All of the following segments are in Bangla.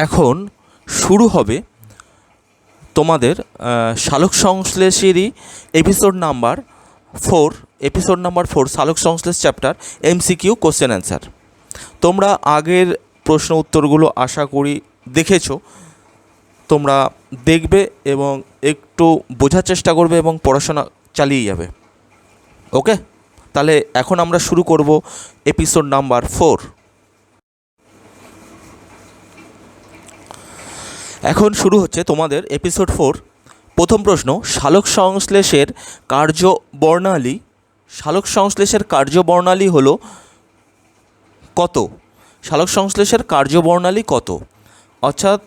এখন শুরু হবে তোমাদের সালোক সংশ্লেষেরই এপিসোড নাম্বার 4 সালোক সংশ্লেষ চ্যাপ্টার MCQ কোশ্চেন অ্যান্সার। তোমরা আগের প্রশ্ন উত্তরগুলো আশা করি দেখেছো, তোমরা দেখবে এবং একটু বোঝার চেষ্টা করবে এবং পড়াশোনা চালিয়ে যাবে। ওকে, তাহলে এখন আমরা শুরু করব এপিসোড নাম্বার 4। এখন শুরু হচ্ছে তোমাদের এপিসোড 4। প্রথম প্রশ্ন, সালোক সংশ্লেষের কার্যবর্ণালী। সালোক সংশ্লেষের কার্যবর্ণালী হলো কত? সালোক সংশ্লেষের কার্যবর্ণালী কত? অর্থাৎ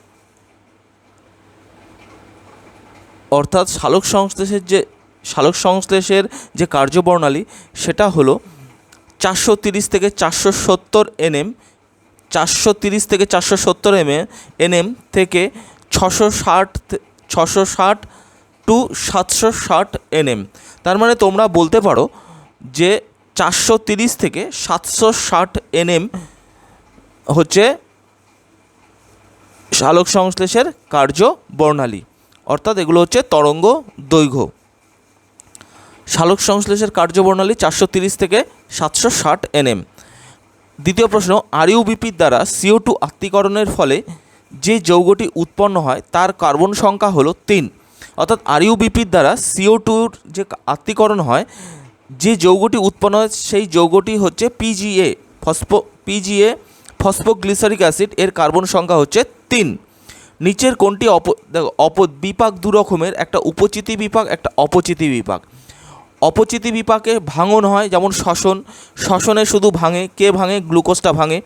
সালোক সংশ্লেষের যে কার্যবর্ণালী সেটা হলো 430 থেকে 470 nm, 430 থেকে 470 nm থেকে 660 টু 760 nm। তার মানে তোমরা বলতে পারো যে 430 থেকে 760 nm হচ্ছে সালোক সংশ্লেষের কার্যবর্ণালী, অর্থাৎ এগুলো হচ্ছে তরঙ্গ দৈর্ঘ্য। সালোক সংশ্লেষের কার্যবর্ণালী 430 থেকে 760 nm। দ্বিতীয় প্রশ্ন, আরইউবিপির দ্বারা CO2 আত্তীকরণের ফলে যে যৌগটি উৎপন্ন হয় তার কার্বন সংখ্যা হলো 3। অর্থাৎ আরইউবিপির দ্বারা CO2-র যে আত্তীকরণ হয়, যে যৌগটি উৎপন্ন হয় সেই যৌগটি হচ্ছে PGA ফসফোগ্লিসারিক অ্যাসিড। এর কার্বন সংখ্যা হচ্ছে 3। নিচের কোনটি বিপাক দু রকমের, একটা উপচিতি বিপাক, একটা অপচিতি বিপাক। অপচিতি বিপাকে ভাঙন হয়, যেমন শ্বসনে শুধু ভাঙে, কে ভাঙে? গ্লুকোজটা ভাঙে।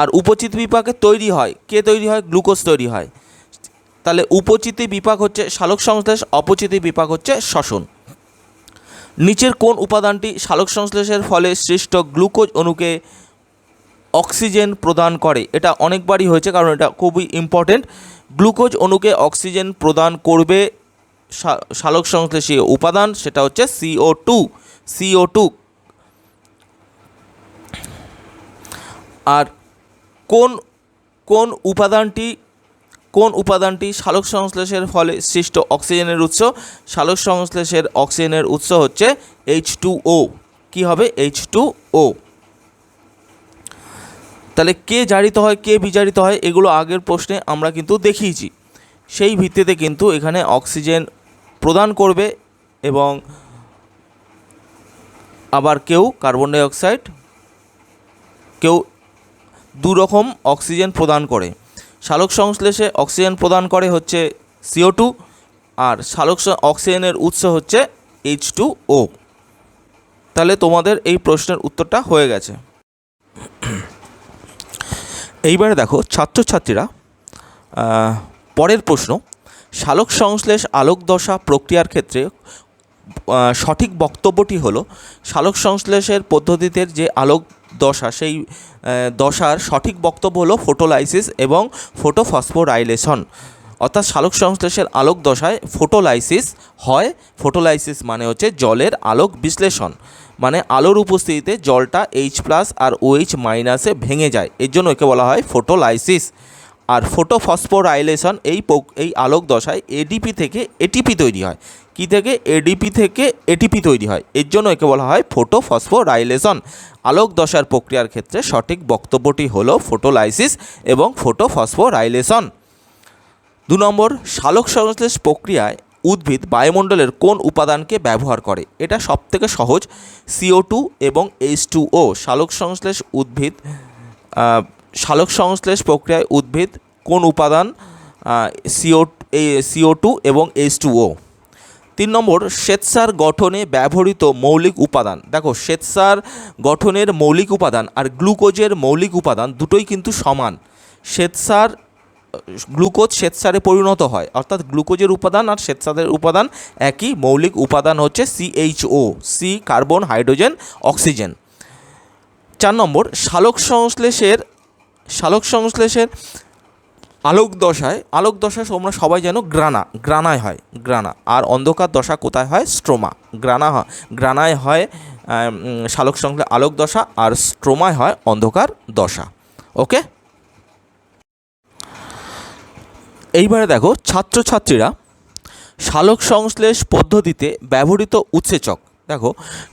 আর উপচিতি বিপাকে তৈরি হয়, কে তৈরি হয়? গ্লুকোজ তৈরি হয়। তাহলে উপচিতি বিপাক হচ্ছে সালোক সংশ্লেষ, অপচিতি বিপাক হচ্ছে শ্বসন। নিচের কোন উপাদানটি সালোক সংশ্লেষের ফলে সৃষ্ট গ্লুকোজ অণুকে অক্সিজেন প্রদান করে? এটা অনেকবারই হয়েছে, কারণ এটা খুবই ইম্পর্টেন্ট। গ্লুকোজ অণুকে অক্সিজেন প্রদান করবে সালোক সংশ্লেষীয় উপাদান, সেটা হচ্ছে CO2। আর কোন উপাদানটি সালোক সংশ্লেষের ফলে সৃষ্ট অক্সিজেনের উৎস? সালোক সংশ্লেষের অক্সিজেনের উৎস হচ্ছে H2O। কি হবে? H2O। তাহলে কে জারিত হয়, কে বিজারিত হয়, এগুলো আগের প্রশ্নে আমরা কিন্তু দেখিয়েছি। সেই ভিত্তিতে কিন্তু এখানে অক্সিজেন প্রদান করবে এবং আবার কেউ কার্বন ডাইঅক্সাইড, কেউ দুরকম অক্সিজেন প্রদান করে। সালোক সংশ্লেষে অক্সিজেন প্রদান করে হচ্ছে CO2, আর অক্সিজেনের উৎস হচ্ছে H2O। তাহলে তোমাদের এই প্রশ্নের উত্তরটা হয়ে গেছে। এইবারে দেখো ছাত্রছাত্রীরা, পরের প্রশ্ন, সালোক সংশ্লেষ আলোক দশা প্রক্রিয়ার ক্ষেত্রে সঠিক বক্তব্যটি হলো সালোক সংশ্লেষের পদ্ধতিতে যে আলোক দশা, সেই দশার সঠিক বক্তব্য হলো ফোটোলাইসিস এবং ফোটোফসফোরাইলেশন। অর্থাৎ সালোক সংশ্লেষের আলোক দশায় ফোটোলাইসিস হয়। ফোটোলাইসিস মানে হচ্ছে জলের আলোক বিশ্লেষণ, মানে আলোর উপস্থিতিতে জলটা H+ আর OH- ভেঙে যায়, এর জন্য একে বলা হয় ফোটোলাইসিস। আর ফোটোফসফোরাইলেশন, এই আলোক দশায় ADP থেকে ATP তৈরি হয়। কি থেকে? ADP থেকে ATP তৈরি হয়, এর জন্য একে বলা হয় ফোটোফসফোরাইলেশন। আলোক দশার প্রক্রিয়ার ক্ষেত্রে সঠিক বক্তব্যটি হলো ফোটোলাইসিস এবং ফোটোফসফোরাইলেশন। 2 নম্বর, সালোক সংশ্লেষ প্রক্রিয়ায় উদ্ভিদ বায়ুমণ্ডলের কোন উপাদানকে ব্যবহার করে? এটা সবথেকে সহজ, CO2 এবং H2O। সালোক সংশ্লেষ প্রক্রিয়ায় উদ্ভিদ কোন উপাদান? CO2 এবং H2O। 3 নম্বর, শ্বেতসার গঠনে ব্যবহৃত মৌলিক উপাদান। দেখো, শ্বেতসার গঠনের মৌলিক উপাদান আর গ্লুকোজের মৌলিক উপাদান দুটোই কিন্তু সমান। গ্লুকোজ শ্বেতসারে পরিণত হয়, অর্থাৎ গ্লুকোজের উপাদান আর শ্বেতসারের উপাদান একই। মৌলিক উপাদান হচ্ছে CHO, কার্বন, হাইড্রোজেন, অক্সিজেন। 4 নম্বর, সালোক সংশ্লেষের আলোক দশায় তোমরা সবাই জানো গ্রানায় হয়, আর অন্ধকার দশা কোথায় হয়? স্ট্রোমা। গ্রানায় হয় সালোক সংশ্লেষ আলোক দশা, আর স্ট্রোমায় হয় অন্ধকার দশা। ওকে, এইবারে দেখো ছাত্রছাত্রীরা সালোক সংশ্লেষ পদ্ধতিতে ব্যবহৃত উৎসেচক, দেখো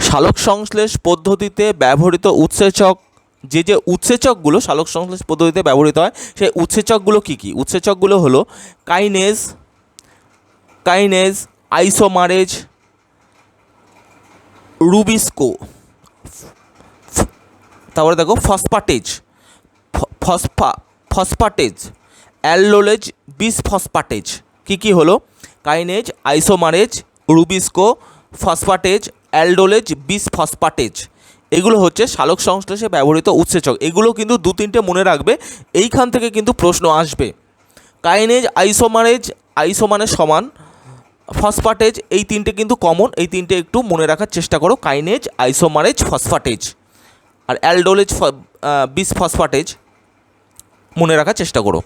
সালোক সংশ্লেষ পদ্ধতিতে ব্যবহৃত উৎসেচক, যে যে উৎসেচকগুলো সালোক সংশ্লেষ পদ্ধতিতে ব্যবহৃত হয় সেই উৎসেচকগুলো কী কী? উৎসেচকগুলো হলো কাইনেজ, আইসোমারেজ, রুবিস্কো, তারপরে দেখো ফসফাটেজ, অ্যালডোলেজ, বিসফসফাটেজ। কী হলো? Kinase, isomerase, rubisco, phosphatase, aldolase, bisphosphatase. এগুলো হচ্ছে সালোক সংশ্লেষে ব্যবহৃত উৎসেচক। এগুলো কিন্তু 2-3টে মনে রাখবে, এইখান থেকে কিন্তু প্রশ্ন আসবে। কাইনেজ, আইসো মানে সমান, ফসফাটেজ, এই তিনটে কিন্তু কমন, এই তিনটে একটু মনে রাখার চেষ্টা করো। কাইনেজ, আইসোমারেজ, ফসফাটেজ, আর অ্যালডোলেজ, বিসফসফাটেজ মনে রাখার চেষ্টা করো।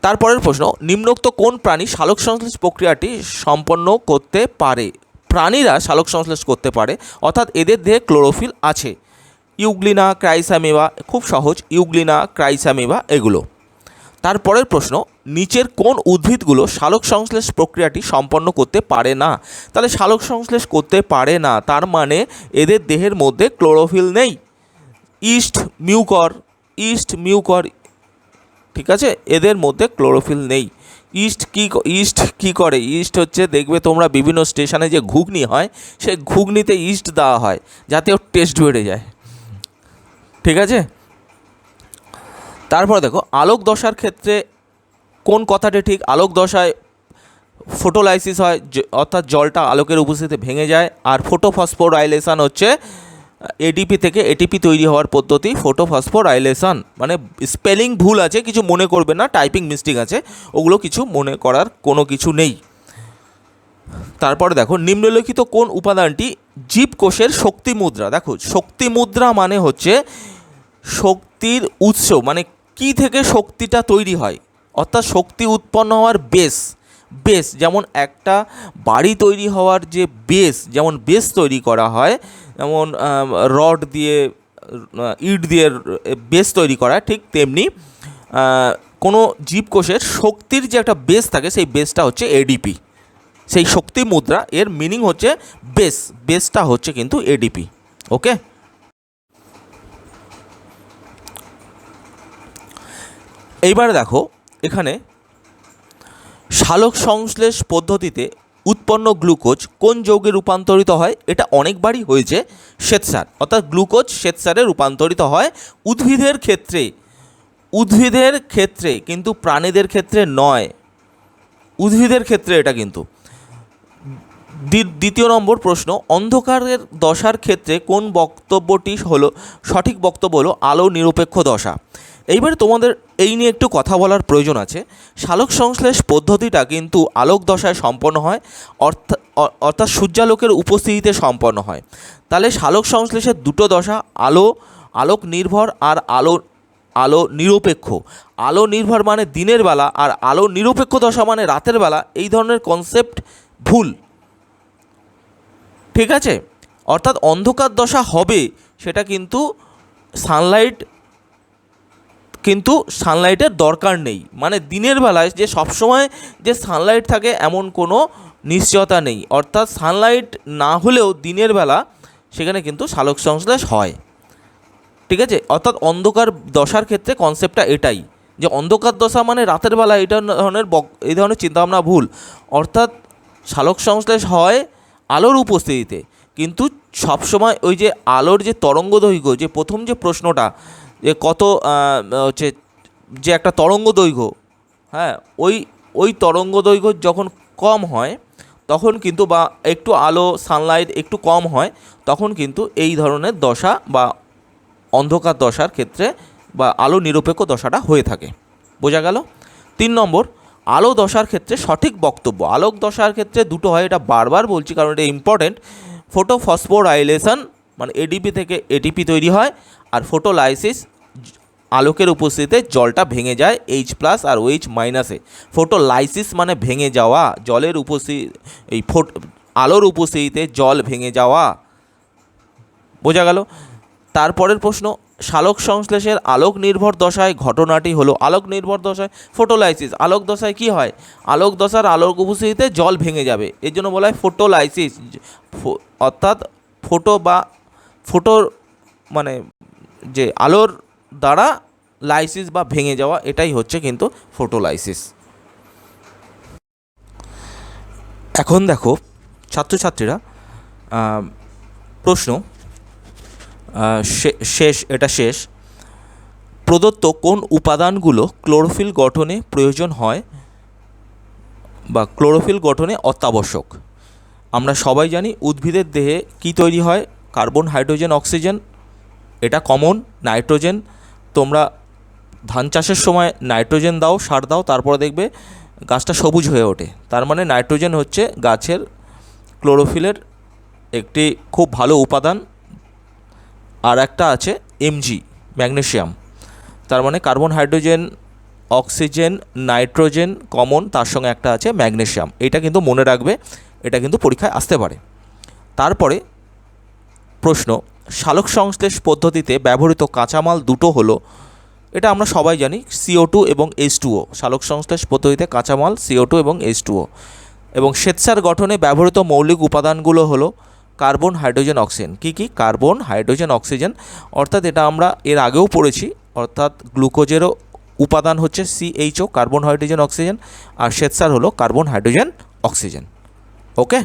তারপরের প্রশ্ন, নিম্নোক্ত কোন প্রাণী সালোক সংশ্লেষ প্রক্রিয়াটি সম্পন্ন করতে পারে? প্রাণীরা সালোক সংশ্লেষ করতে পারে, অর্থাৎ এদের দেহে ক্লোরোফিল আছে। ইউগ্লিনা, ক্রাইসামিবা, খুব সহজ, ইউগ্লিনা, ক্রাইসামিবা এগুলো। তারপরের প্রশ্ন, নিচের কোন উদ্ভিদগুলো সালোক সংশ্লেষ প্রক্রিয়াটি সম্পন্ন করতে পারে না? তাহলে সালোক সংশ্লেষ করতে পারে না, তার মানে এদের দেহের মধ্যে ক্লোরোফিল নেই। ইস্ট, মিউকর, ঠিক আছে, এদের মধ্যে ক্লোরোফিল নেই। ইস্ট কী করে? ইস্ট হচ্ছে, দেখবে তোমরা বিভিন্ন স্টেশনে যে ঘুগনি হয়, সেই ঘুগনিতে ইস্ট দেওয়া হয় যাতে ওর টেস্ট বেড়ে যায়, ঠিক আছে। তারপরে দেখো আলোক দশার ক্ষেত্রে কোন কথাটি ঠিক? আলোক দশায় ফোটোলাইসিস হয়, অর্থাৎ জলটা আলোকের উপস্থিতিতে ভেঙে যায়। আর ফোটোফসফোরাইলেশন হচ্ছে এডিপি থেকে এটিপি তৈরি হওয়ার পদ্ধতি, ফোটোফসফোরাইলেশন। মানে স্পেলিং ভুল আছে, কিছু মনে করবে না, টাইপিং মিস্টেক আছে, ওগুলো কিছু মনে করার কোনো কিছু নেই। তারপরে দেখো নিম্নলিখিত কোন উপাদানটি জীবকোষের শক্তি মুদ্রা? দেখো শক্তি মুদ্রা মানে হচ্ছে শক্তির উৎস, মানে কি থেকে শক্তিটা তৈরি হয়, অর্থাৎ শক্তি উৎপন্ন হওয়ার বেস। যেমন একটা বাড়ি তৈরি হওয়ার যে যেমন বেস তৈরি করা হয়, যেমন রড দিয়ে, ইট দিয়ে বেস তৈরি করা, ঠিক তেমনি কোনো জীবকোষের শক্তির যে একটা বেস থাকে, সেই বেসটা হচ্ছে এডিপি। সেই শক্তি মুদ্রা এর মিনিং হচ্ছে বেসটা হচ্ছে কিন্তু এডিপি। ওকে, এইবারে দেখো এখানে সালোক সংশ্লেষ পদ্ধতিতে উৎপন্ন গ্লুকোজ কোন যৌগে রূপান্তরিত হয়? এটা অনেকবারই হয়েছে, শ্বেতসার, অর্থাৎ গ্লুকোজ শ্বেতসারে রূপান্তরিত হয় উদ্ভিদের ক্ষেত্রে কিন্তু প্রাণীদের ক্ষেত্রে নয়। উদ্ভিদের ক্ষেত্রে এটা কিন্তু। দ্বিতীয় নম্বর প্রশ্ন, অন্ধকারের দশার ক্ষেত্রে কোন বক্তব্যটি হলো সঠিক বক্তব্য? হলো আলো নিরপেক্ষ দশা। এইবারে তোমাদের এই নিয়ে একটু কথা বলার প্রয়োজন আছে। সালোক সংশ্লেষ পদ্ধতিটা কিন্তু আলোক দশায় সম্পন্ন হয়, অর্থাৎ সূর্যালোকের উপস্থিতিতে সম্পন্ন হয়। তাহলে সালোক সংশ্লেষের দুটো দশা, আলোক নির্ভর আর আলো নিরপেক্ষ। আলো নির্ভর মানে দিনের বেলা, আর আলো নিরপেক্ষ দশা মানে রাতের বেলা। এই ধরনের কনসেপ্ট ভুল, ঠিক আছে। অর্থাৎ অন্ধকার দশা হবে, সেটা কিন্তু সানলাইটের দরকার নেই, মানে দিনের বেলায় যে সবসময় যে সানলাইট থাকে এমন কোনো নিশ্চয়তা নেই। অর্থাৎ সানলাইট না হলেও দিনের বেলা সেখানে কিন্তু সালোক সংশ্লেষ হয়, ঠিক আছে। অর্থাৎ অন্ধকার দশার ক্ষেত্রে কনসেপ্টটা এটাই, যে অন্ধকার দশা মানে রাতের বেলা, এই ধরনের চিন্তাভাবনা ভুল। অর্থাৎ সালোক সংশ্লেষ হয় আলোর উপস্থিতিতে, কিন্তু সবসময় ওই যে আলোর যে তরঙ্গ দৈর্ঘ্য, যে প্রথম যে প্রশ্নটা, যে কত হচ্ছে যে একটা তরঙ্গ দৈর্ঘ্য, হ্যাঁ, ওই তরঙ্গ দৈর্ঘ্য যখন কম হয় তখন কিন্তু, বা একটু আলো সানলাইট একটু কম হয়, তখন কিন্তু এই ধরনের দশা বা অন্ধকার দশার ক্ষেত্রে বা আলো নিরপেক্ষ দশাটা হয়ে থাকে। বোঝা গেল? 3 নম্বর, আলো দশার ক্ষেত্রে সঠিক বক্তব্য। আলোক দশার ক্ষেত্রে দুটো হয়, এটা বারবার বলছি কারণ এটা ইম্পর্টেন্ট। ফোটোফসফোরাইলেশন মানে এডিপি থেকে এটিপি তৈরি হয়, আর ফোটোলাইসিস আলোকের উপস্থিতিতে জলটা ভেঙে যায় H+ আর OH-এ। ফোটোলাইসিস মানে ভেঙে যাওয়া, জলের উপস্থিতি, এই আলোর উপস্থিতিতে জল ভেঙে যাওয়া। বোঝা গেল? তারপরের প্রশ্ন, সালোক সংশ্লেষের আলোক নির্ভর দশায় ঘটনাটি হলো আলোক নির্ভর দশায় ফোটোলাইসিস। আলোক দশায় কি হয়? আলোক দশার আলোক উপস্থিতিতে জল ভেঙে যাবে, এর জন্য বলা হয় ফোটোলাইসিস। অর্থাৎ ফোটোর মানে যে আলোর দ্বারা লাইসিস বা ভেঙে যাওয়া, এটাই হচ্ছে কিন্তু ফোটোলাইসিস। এখন দেখো ছাত্রছাত্রীরা, প্রশ্ন শেষ। প্রদত্ত কোন উপাদানগুলো ক্লোরোফিল গঠনে প্রয়োজন হয় বা ক্লোরোফিল গঠনে অত্যাবশ্যক? আমরা সবাই জানি উদ্ভিদের দেহে কি তৈরি হয়? কার্বন, হাইড্রোজেন, অক্সিজেন, এটা কমন। নাইট্রোজেন, তোমরা ধান চাষের সময় নাইট্রোজেন দাও, সার দাও, তারপরে দেখবে গাছটা সবুজ হয়ে ওঠে। তার মানে নাইট্রোজেন হচ্ছে গাছের ক্লোরোফিলের একটি খুব ভালো উপাদান। আর একটা আছে এমজি, ম্যাগনেসিয়াম। তার মানে carbon, hydrogen, oxygen, nitrogen common, তার সঙ্গে একটা আছে ম্যাগনেসিয়াম। এটা কিন্তু মনে রাখবে, এটা কিন্তু পরীক্ষায় আসতে পারে। তারপরে প্রশ্ন, সালোক সংশ্লেষ পদ্ধতিতে ব্যবহৃত কাঁচামাল দুটো হলো, এটা আমরা সবাই জানি, CO2 এবং H2O। সালোক সংশ্লেষ পদ্ধতিতে কাঁচামাল CO2 এবং H2O। এবং শ্বেতসার গঠনে ব্যবহৃত মৌলিক উপাদানগুলো হলো কার্বন, হাইড্রোজেন, অক্সিজেন। কী কী? Carbon, hydrogen, oxygen. অর্থাৎ এটা আমরা এর আগেও পড়েছি, অর্থাৎ গ্লুকোজেরও উপাদান হচ্ছে CHO, কার্বন, হাইড্রোজেন, অক্সিজেন। আর শ্বেতসার হলো কার্বন, হাইড্রোজেন, অক্সিজেন। ওকে।